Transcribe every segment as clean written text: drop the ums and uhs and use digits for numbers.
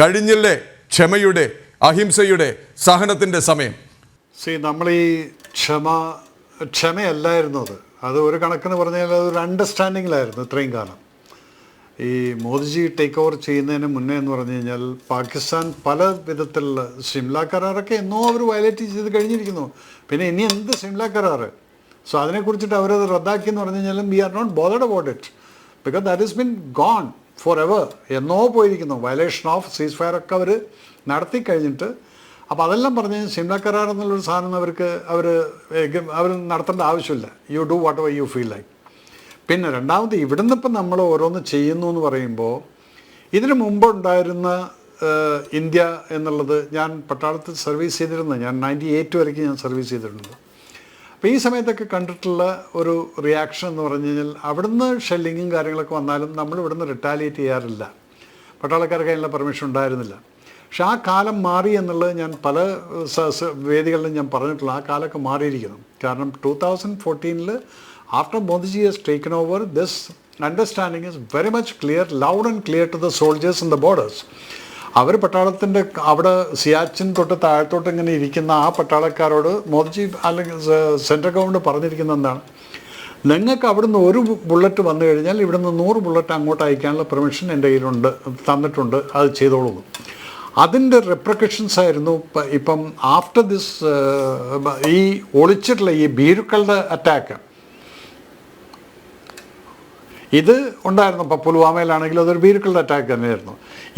കഴിഞ്ഞില്ലേ ക്ഷമയുടെ, അഹിംസയുടെ, സഹനത്തിൻ്റെ സമയം? നമ്മൾ ഈ ക്ഷമയല്ലായിരുന്നു അത് ഒരു കണക്കിന് പറഞ്ഞാൽ അതൊരു അണ്ടർസ്റ്റാൻഡിങ്ങിലായിരുന്നു ഇത്രയും കാലം. ഈ മോദിജി ടേക്ക് ഓവർ ചെയ്യുന്നതിന് മുന്നേ എന്ന് പറഞ്ഞു കഴിഞ്ഞാൽ പാകിസ്ഥാൻ പല വിധത്തിലുള്ള സിംല കരാറൊക്കെ എന്നോ അവർ വയലേറ്റ് ചെയ്ത് കഴിഞ്ഞിരിക്കുന്നു. പിന്നെ ഇനി എന്ത് സിംല കരാറ്? സോ അതിനെക്കുറിച്ചിട്ട് അവരത് റദ്ദാക്കി എന്ന് പറഞ്ഞു കഴിഞ്ഞാലും we are not bothered about it, because that is been gone forever. എന്നോ പോയിരിക്കുന്നു. വയലേഷൻ ഓഫ് സീസ് ഫയർ ഒക്കെ അവർ നടത്തി കഴിഞ്ഞിട്ട്. അപ്പോൾ അതെല്ലാം പറഞ്ഞ് സിംല കരാർ എന്നുള്ളൊരു സാധനം അവർ നടത്തേണ്ട ആവശ്യമില്ല. You do what ever you feel like. പിന്നെ രണ്ടാമത് ഇവിടുന്ന് ഇപ്പം നമ്മൾ ഓരോന്ന് ചെയ്യുന്നു എന്ന് പറയുമ്പോൾ ഇതിനു മുമ്പുണ്ടായിരുന്ന ഇന്ത്യ എന്നുള്ളത്, ഞാൻ പട്ടാളത്തിൽ സർവീസ് ചെയ്തിരുന്നത്, ഞാൻ 98 വരയ്ക്ക് ഞാൻ സർവീസ് ചെയ്തിട്ടുണ്ട്. അപ്പോൾ ഈ സമയത്തൊക്കെ കണ്ടിട്ടുള്ള ഒരു റിയാക്ഷൻ എന്ന് പറഞ്ഞു കഴിഞ്ഞാൽ അവിടുന്ന് ഷെല്ലിങ്ങും കാര്യങ്ങളൊക്കെ വന്നാലും നമ്മൾ ഇവിടുന്ന് റിട്ടാലിയേറ്റ് ചെയ്യാറില്ല. പട്ടാളക്കാർക്ക് അതിനുള്ള പെർമിഷൻ ഉണ്ടായിരുന്നില്ല. പക്ഷെ ആ കാലം മാറി എന്നുള്ളത് ഞാൻ പല വേദികളിലും ഞാൻ പറഞ്ഞിട്ടുള്ള ആ കാലമൊക്കെ മാറിയിരിക്കുന്നു. കാരണം 2014 after Modiji has taken over, this understanding is very much clear, loud and clear to the soldiers in the borders. അവർ പട്ടാളത്തിൻ്റെ അവിടെ സിയാച്ചിൻ തൊട്ട് താഴത്തോട്ട് ഇങ്ങനെ ഇരിക്കുന്ന ആ പട്ടാളക്കാരോട് മോദിജി അല്ലെങ്കിൽ സെൻട്രൽ ഗവൺമെൻറ് പറഞ്ഞിരിക്കുന്നത് എന്താണ്? നിങ്ങൾക്ക് അവിടുന്ന് ഒരു ബുള്ളറ്റ് വന്നു കഴിഞ്ഞാൽ ഇവിടുന്ന് 100 ബുള്ളറ്റ് അങ്ങോട്ട് അയക്കാനുള്ള പെർമിഷൻ എൻ്റെ കയ്യിലുണ്ട്, തന്നിട്ടുണ്ട്, അത് ചെയ്തോളൂ. അതിൻ്റെ റെപ്രിക്കഷൻസ് ആയിരുന്നു ഇപ്പം ആഫ്റ്റർ ദിസ് ഈ ഒളിച്ചിട്ടുള്ള ഈ ഭീരുക്കളുടെ അറ്റാക്ക്. ഇത് ഉണ്ടായിരുന്നു. ഇപ്പോൾ പുൽവാമയിലാണെങ്കിലും അതൊരു ഭീരുക്കളുടെ അറ്റാക്ക് തന്നെയായിരുന്നു.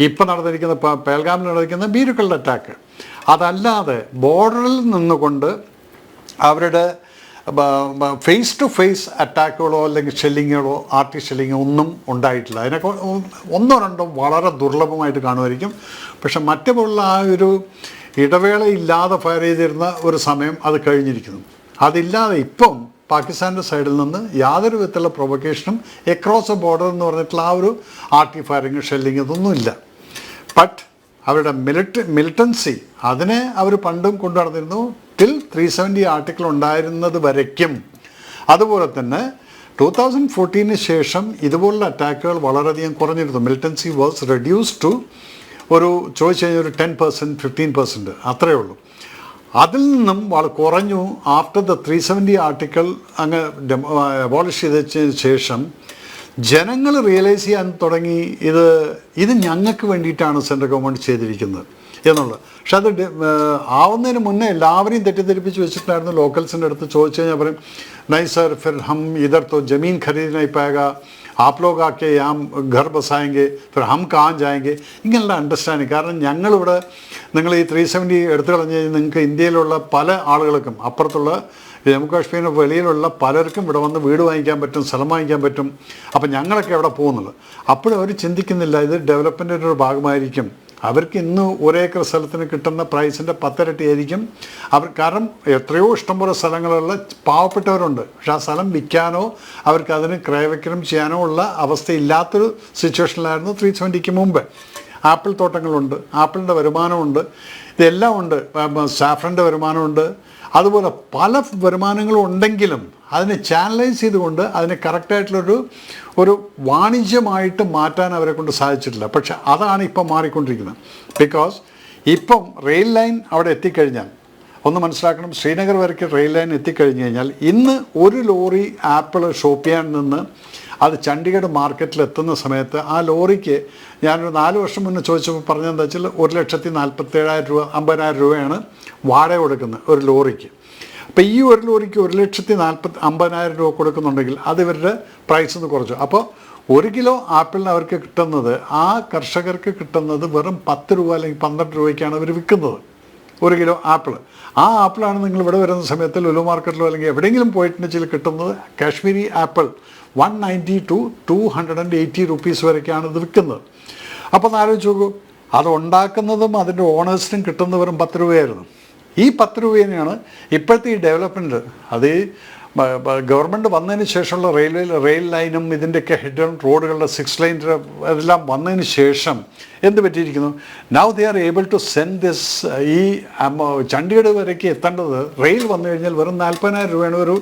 ഇപ്പം നടന്നിരിക്കുന്ന പേൽഗാമിൽ നടന്നിരിക്കുന്ന ഭീരുക്കളുടെ അറ്റാക്ക്. അതല്ലാതെ ബോർഡറിൽ നിന്നുകൊണ്ട് അവരുടെ ഫേസ് ടു ഫേസ് അറ്റാക്കുകളോ അല്ലെങ്കിൽ ഷെല്ലിങ്ങുകളോ ഷെല്ലിങ്ങോ ഒന്നും ഉണ്ടായിട്ടില്ല. അതിനൊക്കെ ഒന്നോ രണ്ടോ വളരെ ദുർലഭമായിട്ട് കാണുമായിരിക്കും. പക്ഷെ മറ്റുള്ള ആ ഒരു ഇടവേളയില്ലാതെ ഫയർ ചെയ്തിരുന്ന ഒരു സമയം അത് കഴിഞ്ഞിരിക്കുന്നു. അതില്ലാതെ ഇപ്പം പാകിസ്ഥാൻ്റെ സൈഡിൽ നിന്ന് യാതൊരു വിധത്തിലുള്ള പ്രൊവക്കേഷനും എക്രോസ് എ ബോർഡർ എന്ന് പറഞ്ഞിട്ടുള്ള ആ ഒരു ഫയറിങ് ഷെല്ലിങ് ഇതൊന്നുമില്ല. ബട്ട് അവരുടെ മിലിറ്റൻസി അതിനെ അവർ പണ്ടും കൊണ്ടു നടന്നിരുന്നു. ടിൽ 370 ആർട്ടിക്കിൾ ഉണ്ടായിരുന്നത് വരയ്ക്കും. അതുപോലെ തന്നെ 2014 ശേഷം ഇതുപോലുള്ള അറ്റാക്കുകൾ വളരെയധികം കുറഞ്ഞിരുന്നു. മിലിറ്റൻസി വാസ് റെഡ്യൂസ് ടു ഒരു ചോദിച്ചു കഴിഞ്ഞാൽ ഒരു 10%, 15% അത്രയേ ഉള്ളൂ. അതിൽ നിന്നും വളരെ കുറഞ്ഞു. ആഫ്റ്റർ ദ 370 ആർട്ടിക്കിൾ അങ്ങ് അബോളിഷ് ചെയ്തതിന് ശേഷം ജനങ്ങൾ റിയലൈസ് ചെയ്യാൻ തുടങ്ങി ഇത് ഞങ്ങൾക്ക് വേണ്ടിയിട്ടാണ് സെൻട്രൽ ഗവൺമെൻറ് ചെയ്തിരിക്കുന്നത് എന്നുള്ളത്. പക്ഷെ അത് ആവുന്നതിന് മുന്നേ എല്ലാവരെയും തെറ്റിദ്ധരിപ്പിച്ച് വെച്ചിട്ടുണ്ടായിരുന്നു. ലോക്കൽസിൻ്റെ അടുത്ത് ചോദിച്ചു കഴിഞ്ഞാൽ പറയും, നൈ സർ ഫിർ ഹം ഇധർ തോ ജമീൻ ഖരീദ് നഹീ പായേഗാ, आप लोग आके यहाँ घर बसाएंगे, फिर हम कहाँ जाएंगे, ഇങ്ങനെയുള്ള അണ്ടർസ്റ്റാൻഡിങ്. കാരണം ഞങ്ങളിവിടെ നിങ്ങൾ ഈ 370 എടുത്തു കളഞ്ഞ് കഴിഞ്ഞാൽ നിങ്ങൾക്ക് ഇന്ത്യയിലുള്ള പല ആളുകൾക്കും അപ്പുറത്തുള്ള ജമ്മു കാശ്മീരിന് വെളിയിലുള്ള പലർക്കും ഇവിടെ വന്ന് വീട് വാങ്ങിക്കാൻ പറ്റും, സ്ഥലം വാങ്ങിക്കാൻ പറ്റും. അപ്പം ഞങ്ങളൊക്കെ എവിടെ പോകുന്നുള്ളത്. അപ്പോഴും അവർ ചിന്തിക്കുന്നില്ല ഇത് ഡെവലപ്മെൻറ്റിൻ്റെ ഒരു ഭാഗമായിരിക്കും. അവർക്ക് ഇന്ന് ഒരേക്കർ സ്ഥലത്തിന് കിട്ടുന്ന പ്രൈസിൻ്റെ 10 ഇരട്ടി ആയിരിക്കും അവർ. കാരണം എത്രയോ ഇഷ്ടംപോലെ സ്ഥലങ്ങളുള്ള പാവപ്പെട്ടവരുണ്ട്. പക്ഷെ ആ സ്ഥലം വിൽക്കാനോ അവർക്ക് അതിന് ക്രയവിക്രയം ചെയ്യാനോ ഉള്ള അവസ്ഥയില്ലാത്തൊരു സിറ്റുവേഷനിലായിരുന്നു 370 മുമ്പ്. ആപ്പിൾ തോട്ടങ്ങളുണ്ട്, ആപ്പിളിൻ്റെ വരുമാനമുണ്ട്, ഇതെല്ലാം ഉണ്ട്, സാഫ്രൻ്റെ വരുമാനമുണ്ട്. അതുപോലെ പല വരുമാനങ്ങളും ഉണ്ടെങ്കിലും അതിനെ ചാനലൈസ് ചെയ്തുകൊണ്ട് അതിനെ കറക്റ്റായിട്ടുള്ളൊരു വാണിജ്യമായിട്ട് മാറ്റാൻ അവരെ കൊണ്ട് സാധിച്ചിട്ടില്ല. പക്ഷെ അതാണ് ഇപ്പം മാറിക്കൊണ്ടിരിക്കുന്നത്. ബിക്കോസ് ഇപ്പം റെയിൽ ലൈൻ അവിടെ എത്തിക്കഴിഞ്ഞാൽ ഒന്ന് മനസ്സിലാക്കണം, ശ്രീനഗർ വരയ്ക്ക് റെയിൽ ലൈൻ എത്തിക്കഴിഞ്ഞ് കഴിഞ്ഞാൽ ഇന്ന് ഒരു ലോറി ആപ്പിൾ ഷോപ്പിയാൻ നിന്ന് അത് ചണ്ഡീഗഡ് മാർക്കറ്റിൽ എത്തുന്ന സമയത്ത് ആ ലോറിക്ക് ഞാനൊരു 4 വർഷം മുന്നേ ചോദിച്ചപ്പോൾ പറഞ്ഞതെന്താ വെച്ചാൽ 1,47,000 രൂപ 50,000 രൂപയാണ് വാടക കൊടുക്കുന്നത് ഒരു ലോറിക്ക്. അപ്പോൾ ഈ ഒരു ലോറിക്ക് 1,50,000 രൂപ കൊടുക്കുന്നുണ്ടെങ്കിൽ അത് ഇവരുടെ പ്രൈസ് ഒന്ന് കുറച്ചു. അപ്പോൾ 1 കിലോ ആപ്പിളിന് അവർക്ക് കിട്ടുന്നത്, ആ കർഷകർക്ക് കിട്ടുന്നത് വെറും 10 രൂപ അല്ലെങ്കിൽ 12 രൂപയ്ക്കാണ് അവർ വിൽക്കുന്നത് 1 കിലോ ആപ്പിൾ. ആ ആപ്പിളാണ് നിങ്ങൾ ഇവിടെ വരുന്ന സമയത്ത് ലുലു മാർക്കറ്റിലോ അല്ലെങ്കിൽ എവിടെയെങ്കിലും പോയിട്ടുണ്ടെങ്കിൽ കിട്ടുന്നത് കാശ്മീരി ആപ്പിൾ 190 to 280 റുപ്പീസ് വരെയൊക്കെയാണ് ഇത് വിൽക്കുന്നത്. അപ്പോൾ ഒന്ന് ആലോചിച്ച് നോക്കൂ, അത് ഉണ്ടാക്കുന്നതും അതിൻ്റെ ഓണേഴ്സിനും കിട്ടുന്ന വെറും 10 രൂപയായിരുന്നു. ഈ 10 രൂപേനെയാണ് ഇപ്പോഴത്തെ ഈ ഡെവലപ്മെൻറ്റ്, അത് ഗവൺമെൻറ് വന്നതിന് ശേഷമുള്ള റെയിൽ ലൈനും ഇതിൻ്റെയൊക്കെ ഹെഡ് റോഡുകളുടെ 6 ലൈൻ അതെല്ലാം വന്നതിന് ശേഷം എന്ത് പറ്റിയിരിക്കുന്നു? Now they are able to send this. ഈ ചണ്ഡീഗഡ് വരയ്ക്ക് എത്തേണ്ടത് റെയിൽ വന്നു കഴിഞ്ഞാൽ വെറും 40,000 രൂപയാണ്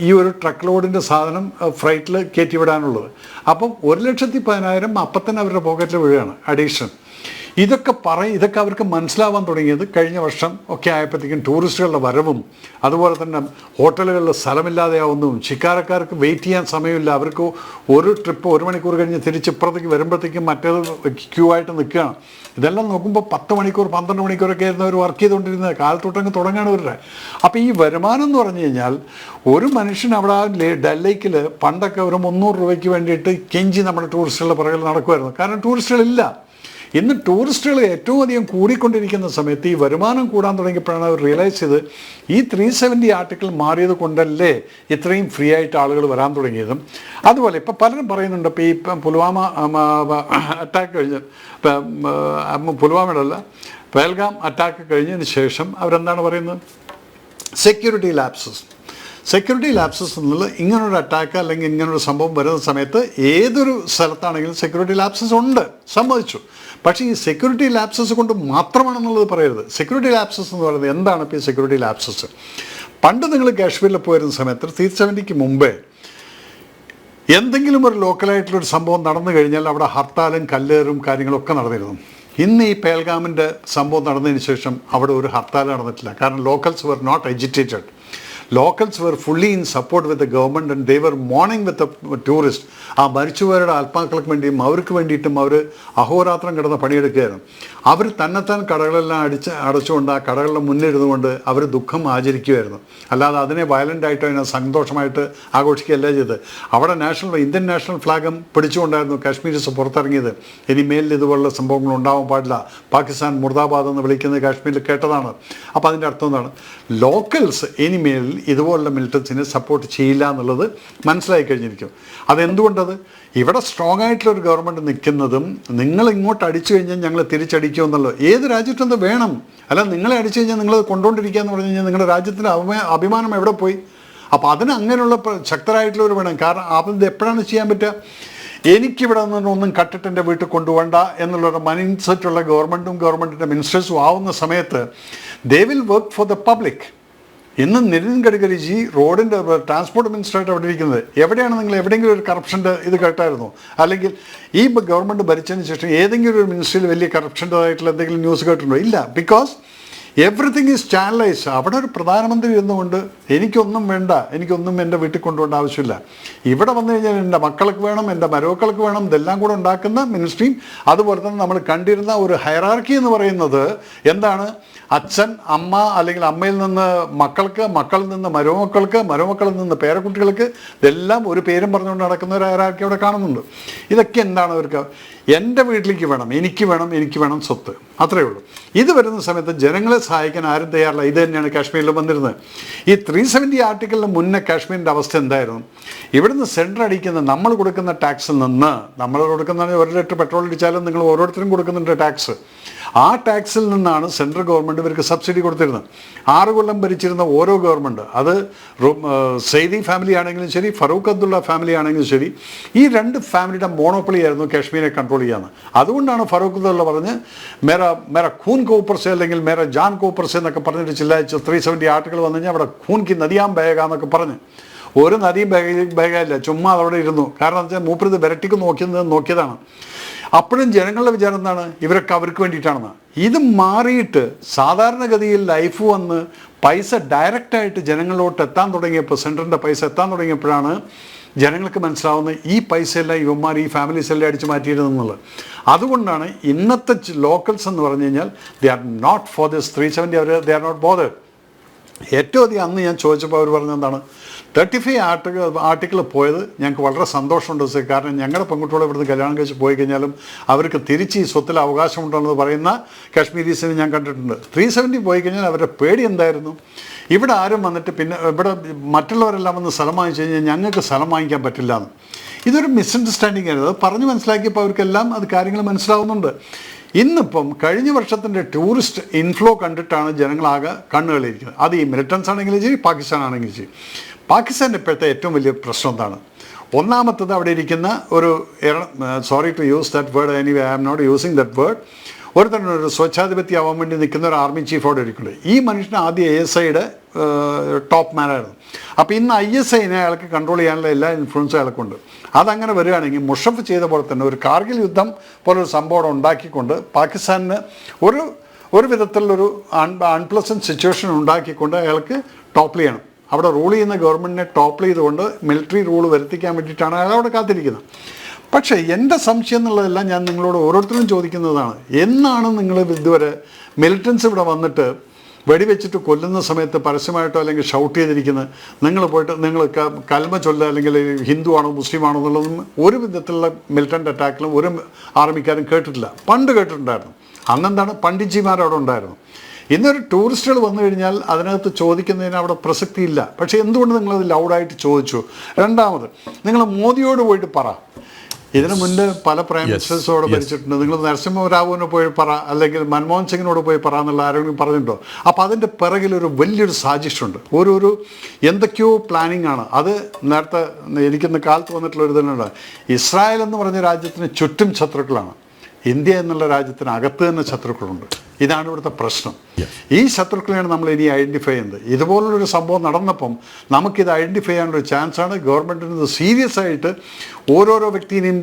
ഈ ഒരു ട്രക്ക് ലോഡിൻ്റെ സാധനം ഫ്രൈറ്റിൽ കയറ്റിവിടാനുള്ളത്. അപ്പം 1,10,000 അപ്പം തന്നെ അവരുടെ പോക്കറ്റിൽ വീഴുകയാണ് അഡീഷൻ. ഇതൊക്കെ അവർക്ക് മനസ്സിലാവാൻ തുടങ്ങിയത് കഴിഞ്ഞ വർഷം ഒക്കെ ആയപ്പോഴത്തേക്കും ടൂറിസ്റ്റുകളുടെ വരവും അതുപോലെ തന്നെ ഹോട്ടലുകളിൽ സ്ഥലമില്ലാതെയാവുന്നതും ശിക്കാരക്കാർക്ക് വെയിറ്റ് ചെയ്യാൻ സമയമില്ല. അവർക്ക് ഒരു ട്രിപ്പ് 1 മണിക്കൂർ കഴിഞ്ഞ് തിരിച്ചിപ്പുറത്തേക്ക് വരുമ്പോഴത്തേക്കും മറ്റേത് ക്യൂ ആയിട്ട് നിൽക്കുകയാണ്. ഇതെല്ലാം നോക്കുമ്പോൾ 10 മണിക്കൂർ 12 മണിക്കൂറൊക്കെ ആയിരുന്നു അവർ വർക്ക് ചെയ്തുകൊണ്ടിരുന്നത്. കാലത്തൊട്ടങ്ങ് തുടങ്ങുകയാണ് ഇവരുടെ. അപ്പോൾ ഈ വരുമാനം എന്ന് പറഞ്ഞു കഴിഞ്ഞാൽ ഒരു മനുഷ്യൻ അവിടെ ഡൽ ലേക്കിൽ പണ്ടൊക്കെ ഒരു 300 രൂപയ്ക്ക് വേണ്ടിയിട്ട് കെഞ്ചി നമ്മുടെ ടൂറിസ്റ്റുകളുടെ പുറകിൽ നടക്കുമായിരുന്നു. കാരണം ടൂറിസ്റ്റുകളില്ല. ഇന്ന് ടൂറിസ്റ്റുകൾ ഏറ്റവും അധികം കൂടിക്കൊണ്ടിരിക്കുന്ന സമയത്ത് ഈ വരുമാനം കൂടാൻ തുടങ്ങിയപ്പോഴാണ് അവർ റിയലൈസ് ചെയ്ത് ഈ 370 ആർട്ടിക്കിൾ മാറിയത് കൊണ്ടല്ലേ ഇത്രയും ഫ്രീ ആയിട്ട് ആളുകൾ വരാൻ തുടങ്ങിയതും. അതുപോലെ ഇപ്പം പലരും പറയുന്നുണ്ട്, ഇപ്പം പുൽവാമ അറ്റാക്ക് കഴിഞ്ഞ് പുൽവാമയുടെ അല്ല പേൽഗാം അറ്റാക്ക് കഴിഞ്ഞതിന് ശേഷം അവരെന്താണ് പറയുന്നത്? സെക്യൂരിറ്റി ലാപ്സസ് എന്നുള്ളത് ഇങ്ങനൊരു അറ്റാക്ക് അല്ലെങ്കിൽ ഇങ്ങനൊരു സംഭവം വരുന്ന സമയത്ത് ഏതൊരു സ്ഥലത്താണെങ്കിലും സെക്യൂരിറ്റി ലാപ്സസ് ഉണ്ട്, സമ്മതിച്ചു. പക്ഷേ ഈ സെക്യൂരിറ്റി ലാപ്സസ് കൊണ്ട് മാത്രമാണെന്നുള്ളത് പറയരുത്. സെക്യൂരിറ്റി ലാപ്സസ് എന്ന് പറയുന്നത് എന്താണ്? ഇപ്പോൾ ഈ സെക്യൂരിറ്റി ലാപ്സസ് പണ്ട് നിങ്ങൾ കാശ്മീരിൽ പോയിരുന്ന സമയത്ത് 370 മുമ്പേ എന്തെങ്കിലും ഒരു ലോക്കലായിട്ടുള്ളൊരു സംഭവം നടന്നു കഴിഞ്ഞാൽ അവിടെ ഹർത്താലും കല്ലേറും കാര്യങ്ങളൊക്കെ നടന്നിരുന്നു. ഇന്ന് ഈ പേൽഗാമിൻ്റെ സംഭവം നടന്നതിന് ശേഷം അവിടെ ഒരു ഹർത്താൽ നടന്നിട്ടില്ല. കാരണം locals were not agitated. Locals were fully in support with the government and they were mourning with the tourists. ആ മരിച്ചുപോയവരുടെ ആത്മാക്കൾക്ക് വേണ്ടിയും അവർക്ക് വേണ്ടിയിട്ടും അവർ അഹോരാത്രം കിടന്ന് പണിയെടുക്കുകയായിരുന്നു. അവർ തന്നെത്താൻ കടകളെല്ലാം അടച്ചുകൊണ്ട് ആ കടകളുടെ മുന്നിരുന്നുകൊണ്ട് അവർ ദുഃഖം ആചരിക്കുമായിരുന്നു. അല്ലാതെ അതിനെ വയലൻ്റ് ആയിട്ടോ അതിനെ സന്തോഷമായിട്ട് ആഘോഷിക്കുകയല്ല ചെയ്ത്. അവിടെ ഇന്ത്യൻ നാഷണൽ ഫ്ലാഗും പിടിച്ചുകൊണ്ടായിരുന്നു കാശ്മീരീസ് പുറത്തിറങ്ങിയത്. ഇനി മേലിൽ ഇതുപോലുള്ള സംഭവങ്ങൾ ഉണ്ടാവാൻ പാടില്ല, പാകിസ്ഥാൻ മുർദാബാദ് എന്ന് വിളിക്കുന്നത് കാശ്മീരിൽ കേട്ടതാണ്. അപ്പോൾ അതിൻ്റെ അർത്ഥം എന്താണ്? ലോക്കൽസ് ഇനിമേലിൽ ഇതുപോലുള്ള മിലിറ്റൻസിനെ സപ്പോർട്ട് ചെയ്യില്ല എന്നുള്ളത് മനസ്സിലായി കഴിഞ്ഞിരിക്കും. അതെന്തുകൊണ്ടത്? ഇവിടെ സ്ട്രോങ് ആയിട്ടുള്ളൊരു ഗവൺമെൻറ് നിൽക്കുന്നതും നിങ്ങൾ ഇങ്ങോട്ട് അടിച്ചു കഴിഞ്ഞാൽ ഞങ്ങൾ തിരിച്ചടിക്കും എന്നുള്ളത് ഏത് രാജ്യത്തെന്ത് വേണം? അല്ല, നിങ്ങളെ അടിച്ചു കഴിഞ്ഞാൽ നിങ്ങൾ കൊണ്ടുകൊണ്ടിരിക്കുക എന്ന് പറഞ്ഞു കഴിഞ്ഞാൽ നിങ്ങളുടെ രാജ്യത്തിൻ്റെ അഭിമാനം എവിടെ പോയി? അപ്പോൾ അതിന് അങ്ങനെയുള്ള ശക്തരായിട്ടുള്ളവർ വേണം. കാരണം അത് എപ്പോഴാണ് ചെയ്യാൻ പറ്റുക? എനിക്കിവിടെ നിന്നൊന്നും കട്ടിട്ട് എൻ്റെ വീട്ടിൽ കൊണ്ടുപോകണ്ട എന്നുള്ളൊരു മൈൻഡ് സെറ്റുള്ള ഗവൺമെൻറ്റിൻ്റെ മിനിസ്റ്റേഴ്സും ആവുന്ന സമയത്ത് they will work for the public. ഇന്ന് നിതിൻ ഗഡ്കരിജി റോഡിൻ്റെ ട്രാൻസ്പോർട്ട് മിനിസ്റ്ററായിട്ട് അവിടെ ഇരിക്കുന്നത്. എവിടെയാണ് നിങ്ങൾ എവിടെയെങ്കിലും ഒരു കറപ്ഷൻ്റെ ഇത് കേട്ടായിരുന്നോ? അല്ലെങ്കിൽ ഈ ഗവൺമെൻറ് ഭരിച്ചതിന് ശേഷം ഏതെങ്കിലും ഒരു മിനിസ്ട്രിയിൽ വലിയ കറപ്ഷൻ്റെതായിട്ടുള്ള എന്തെങ്കിലും ന്യൂസ് കേട്ടിട്ടുണ്ടോ? ഇല്ല. Because everything is channelise. അവിടെ ഒരു പ്രധാനമന്ത്രി ഇരുന്നുകൊണ്ട് എനിക്കൊന്നും വേണ്ട, എനിക്കൊന്നും എൻ്റെ വീട്ടിൽ കൊണ്ടുപോകേണ്ട ആവശ്യമില്ല. ഇവിടെ വന്നു കഴിഞ്ഞാൽ എൻ്റെ മക്കൾക്ക് വേണം, എൻ്റെ മരുമക്കൾക്ക് വേണം, ഇതെല്ലാം കൂടെ ഉണ്ടാക്കുന്ന മിനിസ്ട്രിയും അതുപോലെ തന്നെ നമ്മൾ കണ്ടിരുന്ന ഒരു ഹൈറാർക്കി എന്ന് പറയുന്നത് എന്താണ്? അച്ഛൻ, അമ്മ, അല്ലെങ്കിൽ അമ്മയിൽ നിന്ന് മക്കൾക്ക്, മക്കളിൽ നിന്ന് മരുമക്കൾക്ക്, മരുമക്കളിൽ നിന്ന് പേരക്കുട്ടികൾക്ക്, ഇതെല്ലാം ഒരു പേരും പറഞ്ഞുകൊണ്ട് നടക്കുന്ന ഒരു ഹൈറാർക്കി അവിടെ കാണുന്നുണ്ട്. ഇതൊക്കെ എന്താണ് അവർക്ക്? എൻ്റെ വീട്ടിലേക്ക് വേണം, എനിക്ക് വേണം സ്വത്ത്, അത്രയേ ഉള്ളൂ. ഇത് വരുന്ന സമയത്ത് ജനങ്ങളെ സഹായിക്കാൻ ആരും തയ്യാറില്ല. ഇത് തന്നെയാണ് കാശ്മീരിൽ വന്നിരുന്നത്. ഈ 370 ആർട്ടിക്കിളിന് മുന്നേ കാശ്മീരിൻ്റെ അവസ്ഥ എന്തായിരുന്നു? ഇവിടുന്ന് സെൻട്രൽ അടിക്കുന്ന നമ്മൾ കൊടുക്കുന്ന ടാക്സിൽ നിന്ന്, നമ്മൾ കൊടുക്കുന്ന 1 ലിറ്റർ പെട്രോൾ അടിച്ചാലും നിങ്ങൾ ഓരോരുത്തരും കൊടുക്കുന്നുണ്ട് ടാക്സ്. ആ ടാക്സിൽ നിന്നാണ് സെൻട്രൽ ഗവൺമെൻറ് ഇവർക്ക് സബ്സിഡി കൊടുത്തിരുന്നത്. 6 കൊല്ലം ഭരിച്ചിരുന്ന ഓരോ ഗവൺമെൻറ്, അത് സെയ്ദി ഫാമിലി ആണെങ്കിലും ശരി, ഫറൂഖ് അബ്ദുള്ള ഫാമിലി ആണെങ്കിലും ശരി, ഈ 2 ഫാമിലിയുടെ മോണോപ്പൊളി ആയിരുന്നു കാശ്മീരെ കൺട്രോൾ ചെയ്യാന്ന്. അതുകൊണ്ടാണ് ഫറൂഖ് അബ്ദുള്ള പറഞ്ഞ് മേര ഖൂൻ കോ ഊപ്പർ സെ അല്ലെങ്കിൽ മേര ജാൻ കോ ഊപ്പർ സെ എന്നൊക്കെ പറഞ്ഞിട്ട് ചില്ലാഴ്ച 370 ആർട്ടിക്കിൾ വന്നു കഴിഞ്ഞാൽ അവിടെ ഖൂൻ കി നദിയാം ബഹേഗ എന്നൊക്കെ പറഞ്ഞ് ഒരു നദിയും ബഹേഗയില്ല, ചുമ്മാ അവിടെ ഇരുന്നു. കാരണം എന്താ വെച്ചാൽ മൂപ്പരിത് വിരട്ടിക്ക് നോക്കിയതാണ്. അപ്പോഴും ജനങ്ങളുടെ വിചാരം എന്താണ്? ഇവരൊക്കെ അവർക്ക് വേണ്ടിയിട്ടാണെന്ന്. ഇത് മാറിയിട്ട് സാധാരണഗതിയിൽ ലൈഫ് വന്ന് പൈസ ഡയറക്റ്റായിട്ട് ജനങ്ങളിലോട്ട് എത്താൻ തുടങ്ങിയപ്പോൾ, സെൻറ്ററിൻ്റെ പൈസ എത്താൻ തുടങ്ങിയപ്പോഴാണ് ജനങ്ങൾക്ക് മനസ്സിലാവുന്നത് ഈ പൈസയെല്ലാം ഇവന്മാർ ഈ ഫാമിലീസെല്ലാം അടിച്ചു മാറ്റിയിരുന്നുള്ളത്. അതുകൊണ്ടാണ് ഇന്നത്തെ ലോക്കൽസ് എന്ന് പറഞ്ഞു കഴിഞ്ഞാൽ they are not for this 370, they are not bothered. ഏറ്റവും അധികം അന്ന് ഞാൻ ചോദിച്ചപ്പോൾ അവർ പറഞ്ഞെന്താണ്? 35 ആർട്ടിക്കിൾ പോയത് ഞങ്ങൾക്ക് വളരെ സന്തോഷമുണ്ട് സാർ. കാരണം ഞങ്ങളുടെ പെൺകുട്ടികളെ ഇവിടുന്ന് കല്യാണം കഴിച്ച് പോയി കഴിഞ്ഞാലും അവർക്ക് തിരിച്ച് ഈ സ്വത്തിൽ അവകാശമുണ്ടെന്ന് പറയുന്ന കാശ്മീരീസിനെ ഞാൻ കണ്ടിട്ടുണ്ട്. 370 പോയി കഴിഞ്ഞാൽ അവരുടെ പേടി എന്തായിരുന്നു? ഇവിടെ ആരും വന്നിട്ട് പിന്നെ ഇവിടെ മറ്റുള്ളവരെല്ലാം വന്ന് സ്ഥലം വാങ്ങിച്ചു കഴിഞ്ഞാൽ ഞങ്ങൾക്ക് സ്ഥലം വാങ്ങിക്കാൻ പറ്റില്ല എന്ന്. ഇതൊരു മിസ്അണ്ടർസ്റ്റാൻഡിങ് ആയിരുന്നു. അത് പറഞ്ഞു മനസ്സിലാക്കിയപ്പോൾ അവർക്കെല്ലാം അത് കാര്യങ്ങൾ മനസ്സിലാവുന്നുണ്ട്. ഇന്നിപ്പം കഴിഞ്ഞ വർഷത്തിൻ്റെ ടൂറിസ്റ്റ് ഇൻഫ്ലോ കണ്ടിട്ടാണ് ജനങ്ങളാകെ കണ്ണുകളിരിക്കുന്നത്. അത് ഈ മിലിറ്റൻസ് ആണെങ്കിലും ശരി, പാകിസ്ഥാൻ ആണെങ്കിലും ശരി. പാകിസ്ഥാൻ്റെ ഇപ്പോഴത്തെ ഏറ്റവും വലിയ പ്രശ്നം എന്താണ്? ഒന്നാമത്തത് അവിടെ ഇരിക്കുന്ന ഒരു, sorry to use that word, anyway I am not using that word, ഒരു സ്വച്ഛാധിപത്യം ആവാൻ വേണ്ടി നിൽക്കുന്ന ഒരു ആർമി ചീഫ് അവിടെ ഇരിക്കുന്നുണ്ട്. ഈ മനുഷ്യന് ആദ്യം ASIയുടെ ടോപ്പ് മാനായിരുന്നു. അപ്പോൾ ഇന്ന് ISIനെ അയാൾക്ക് കൺട്രോൾ ചെയ്യാനുള്ള എല്ലാ ഇൻഫ്ലുവൻസും അയാൾക്കുണ്ട്. അതങ്ങനെ വരികയാണെങ്കിൽ മുഷറഫ് ചെയ്ത പോലെ തന്നെ ഒരു കാർഗിൽ യുദ്ധം പോലൊരു സംഭവം ഉണ്ടാക്കിക്കൊണ്ട് പാകിസ്ഥാനിന് ഒരു വിധത്തിലുള്ളൊരു അൺപ്ലസൻറ്റ് സിറ്റുവേഷൻ ഉണ്ടാക്കിക്കൊണ്ട് അയാൾക്ക് ടോപ്പിൾ ചെയ്യണം. അവിടെ റൂൾ ചെയ്യുന്ന ഗവൺമെൻറ്റിനെ ടോപ്പിൾ ചെയ്തുകൊണ്ട് മിലിറ്ററി റൂൾ വരുത്തിക്കാൻ വേണ്ടിയിട്ടാണ് അയാൾ അവിടെ കാത്തിരിക്കുന്നത്. പക്ഷേ എൻ്റെ സംശയം എന്നുള്ളതെല്ലാം ഞാൻ നിങ്ങളോട് ഓരോരുത്തരും ചോദിക്കുന്നതാണ്. എന്നാണ് നിങ്ങൾ ഇതുവരെ മിലിറ്റൻസ് ഇവിടെ വന്നിട്ട് വെടിവെച്ചിട്ട് കൊല്ലുന്ന സമയത്ത് പരസ്യമായിട്ടോ അല്ലെങ്കിൽ ഷൗട്ട് ചെയ്തിരിക്കുന്നത് നിങ്ങൾ പോയിട്ട് നിങ്ങൾ കൽമ ചൊല്ലുക അല്ലെങ്കിൽ ഹിന്ദു ആണോ മുസ്ലിം ആണോ എന്നുള്ളതും ഒരു വിധത്തിലുള്ള മിലിറ്റൻ്റ് അറ്റാക്കിലും ഒരു ആർമിക്കാരും കേട്ടിട്ടില്ല. പണ്ട് കേട്ടിട്ടുണ്ടായിരുന്നു. അന്നെന്താണ് പണ്ഡിറ്റ്ജിമാർ അവിടെ ഉണ്ടായിരുന്നു. ഇന്നൊരു ടൂറിസ്റ്റുകൾ വന്നു കഴിഞ്ഞാൽ അതിനകത്ത് ചോദിക്കുന്നതിന് അവിടെ പ്രസക്തിയില്ല. പക്ഷേ എന്തുകൊണ്ട് നിങ്ങളത് ലൗഡായിട്ട് ചോദിച്ചു? രണ്ടാമത് നിങ്ങൾ മോദിയോട് പോയിട്ട് പറ. ഇതിനു മുൻപ് പല പ്രൈം മിനിസ്റ്റേഴ്സോട് ഭരിച്ചിട്ടുണ്ട്. നിങ്ങൾ നരസിംഹറാവുവിനെ പോയി പറ, അല്ലെങ്കിൽ മൻമോഹൻ സിംഗിനോട് പോയി പറ എന്നുള്ള ആരെങ്കിലും പറഞ്ഞിട്ടുണ്ടോ? അപ്പോൾ അതിൻ്റെ പിറകിലൊരു വലിയൊരു സാജിഷുണ്ട്. ഒരു എന്തൊക്കെയോ പ്ലാനിങ് ആണ്. അത് നേരത്തെ എനിക്കിന്ന് കാലത്ത് വന്നിട്ടുള്ള ഒരു ഇതുണ്ട്. ഇസ്രായേൽ എന്ന് പറഞ്ഞ രാജ്യത്തിന് ചുറ്റും ശത്രുക്കളാണ്. ഇന്ത്യ എന്നുള്ള രാജ്യത്തിന് അകത്ത് തന്നെ ശത്രുക്കളുണ്ട്. ഇതാണ് ഇവിടുത്തെ പ്രശ്നം. ഈ ശത്രുക്കളെയാണ് നമ്മൾ ഇനി ഐഡൻറ്റിഫൈ ചെയ്യുന്നത്. ഇതുപോലുള്ളൊരു സംഭവം നടന്നപ്പം നമുക്കിത് ഐഡൻറ്റിഫൈ ചെയ്യാനുള്ളൊരു ചാൻസാണ്. ഗവൺമെൻറ്റിന് ഇത് സീരിയസ് ആയിട്ട് ഓരോരോ വ്യക്തിനെയും